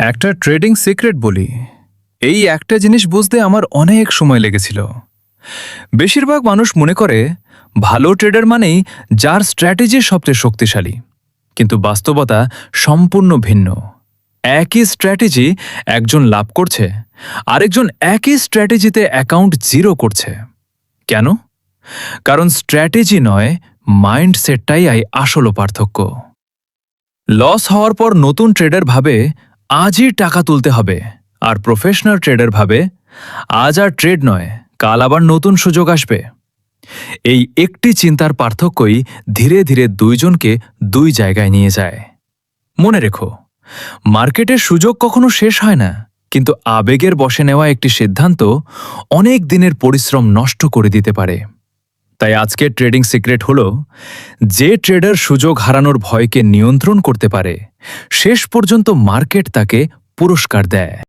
একটা trading secret বলি। এই একটা জিনিস বুঝতে আমার অনেক সময় লেগেছিল। বেশিরভাগ মানুষ মনে করে ভালো ট্রেডার মানেই যার স্ট্র্যাটেজি সবচেয়ে শক্তিশালী, কিন্তু বাস্তবতা সম্পূর্ণ ভিন্ন। একই স্ট্র্যাটেজি একজন লাভ করছে, আরেকজন একই স্ট্র্যাটেজিতে অ্যাকাউন্ট জিরো করছে। কেন? কারণ স্ট্র্যাটেজি নয়, মাইন্ডসেটটাই আসল পার্থক্য। লস হওয়ার পর নতুন ট্রেডার ভাবে আজই টাকা তুলতে হবে, আর প্রফেশনাল ট্রেডার ভাবে আজ আর ট্রেড নয়, কাল আবার নতুন সুযোগ আসবে। এই একটি চিন্তার পার্থক্যই ধীরে ধীরে দুইজনকে দুই জায়গায় নিয়ে যায়। মনে রেখো, মার্কেটের সুযোগ কখনো শেষ হয় না, কিন্তু আবেগের বশে নেওয়া একটি সিদ্ধান্ত অনেক দিনের পরিশ্রম নষ্ট করে দিতে পারে। তাই আজকের ট্রেডিং সিক্রেট হলো, যে ট্রেডার সুযোগ হারানোর ভয়কে নিয়ন্ত্রণ করতে পারে, শেষ পর্যন্ত মার্কেট তাকে পুরস্কার দেয়।